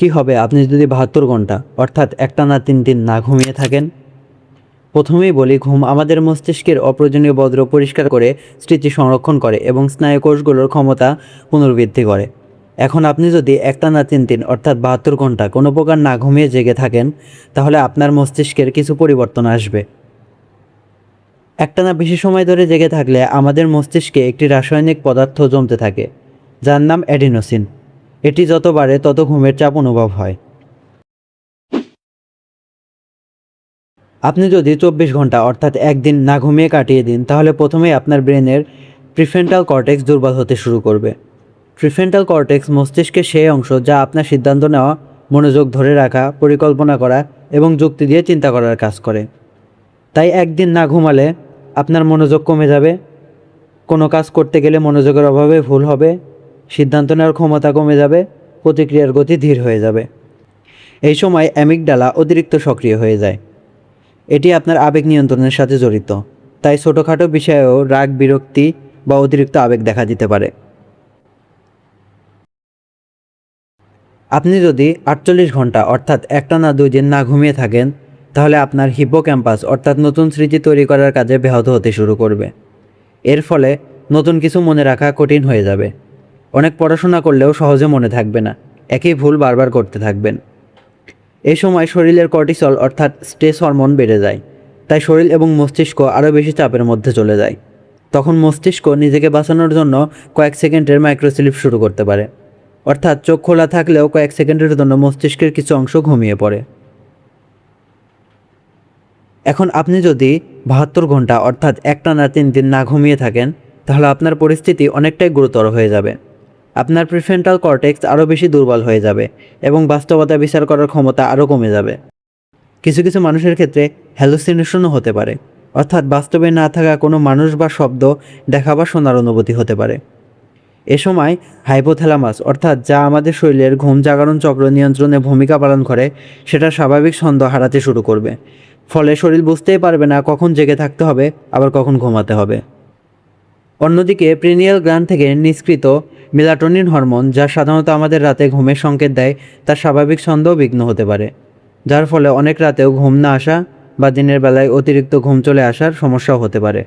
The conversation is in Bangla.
কি হবে আপনি যদি ৭২ ঘন্টা অর্থাৎ একটানা ৩ দিন না ঘুমিয়ে থাকেন? প্রথমেই বলি, ঘুম আমাদের মস্তিষ্কের অপ্রয়োজনীয় বজ্র পরিষ্কার করে স্মৃতি সংরক্ষণ করে এবং স্নায়ুকোষগুলোর ক্ষমতা পুনর্বৃদ্ধি করে। এখন আপনি যদি একটানা ৩ দিন অর্থাৎ ৭২ ঘন্টা কোনো প্রকার না ঘুমিয়ে জেগে থাকেন, তাহলে আপনার মস্তিষ্কের কিছু পরিবর্তন আসবে। একটানা বেশি সময় ধরে জেগে থাকলে আমাদের মস্তিষ্কে একটি রাসায়নিক পদার্থ জমতে থাকে, যার নাম অ্যাডিনোসিন। এটি যত বাড়ে তত ঘুমের চাপ অনুভব হয়। আপনি যদি ২৪ ঘন্টা অর্থাৎ একদিন না ঘুমিয়ে কাটিয়ে দিন, তাহলে প্রথমেই আপনার ব্রেনের প্রিফ্রন্টাল কর্টেক্স দুর্বল হতে শুরু করবে। প্রিফ্রন্টাল কর্টেক্স মস্তিষ্কের সেই অংশ যা আপনার সিদ্ধান্ত নেওয়া, মনোযোগ ধরে রাখা, পরিকল্পনা করা এবং যুক্তি দিয়ে চিন্তা করার কাজ করে। তাই একদিন না ঘুমালে আপনার মনোযোগ কমে যাবে, কোনো কাজ করতে গেলে মনোযোগের অভাবে ভুল হবে, সিদ্ধান্ত নেওয়ার ক্ষমতা কমে যাবে, প্রতিক্রিয়ার গতি ধীর হয়ে যাবে। এই সময় অ্যামিগডালা অতিরিক্ত সক্রিয় হয়ে যায়। এটি আপনার আবেগ নিয়ন্ত্রণের সাথে জড়িত, তাই ছোটোখাটো বিষয়েও রাগ, বিরক্তি বা অতিরিক্ত আবেগ দেখা দিতে পারে। আপনি যদি ৪৮ ঘন্টা অর্থাৎ একটানা ২ দিন না ঘুমিয়ে থাকেন, তাহলে আপনার হিপোক্যাম্পাস অর্থাৎ নতুন স্মৃতি তৈরি করার কাজে ব্যাহত হতে শুরু করবে। এর ফলে নতুন কিছু মনে রাখা কঠিন হয়ে যাবে। অনেক পড়াশোনা করলেও সহজে মনে থাকবে না, একই ভুল বারবার করতে থাকবেন। এই সময় শরীরের কর্টিসল অর্থাৎ স্ট্রেস হরমোন বেড়ে যায়, তাই শরীর এবং মস্তিষ্ক আরও বেশি চাপের মধ্যে চলে যায়। তখন মস্তিষ্ক নিজেকে বাঁচানোর জন্য কয়েক সেকেন্ডের মাইক্রোস্লিপ শুরু করতে পারে, অর্থাৎ চোখ খোলা থাকলেও কয়েক সেকেন্ডের জন্য মস্তিষ্কের কিছু অংশ ঘুমিয়ে পড়ে। এখন আপনি যদি ৭২ ঘন্টা অর্থাৎ একটানা ৩ দিন না ঘুমিয়ে থাকেন, তাহলে আপনার পরিস্থিতি অনেকটাই গুরুতর হয়ে যাবে। আপনার প্রিফ্রন্টাল কর্টেক্স আরও বেশি দুর্বল হয়ে যাবে এবং বাস্তবতা বিচার করার ক্ষমতা আরও কমে যাবে। কিছু কিছু মানুষের ক্ষেত্রে হ্যালুসিনেশনও হতে পারে, অর্থাৎ বাস্তবে না থাকা কোনো মানুষ বা শব্দ দেখা বা শোনার অনুভূতি হতে পারে। এ সময় হাইপোথ্যালামাস অর্থাৎ যা আমাদের শরীরের ঘুম জাগরণ চক্র নিয়ন্ত্রণে ভূমিকা পালন করে, সেটা স্বাভাবিক ছন্দ হারাতে শুরু করবে। ফলে শরীর বুঝতেই পারবে না কখন জেগে থাকতে হবে আবার কখন ঘুমাতে হবে। অন্যদিকে প্রিনিয়াল গ্ল্যান্ড থেকে নিঃসৃত মেলাটোনিন হরমোন, যা সাধারণত আমাদের রাতে ঘুমের সংকেত দেয়, তার স্বাভাবিক ছন্দও বিঘ্ন হতে পারে, যার ফলে অনেক রাতেও ঘুম না আসা বা দিনের বেলায় অতিরিক্ত ঘুম চলে আসার সমস্যাও হতে পারে।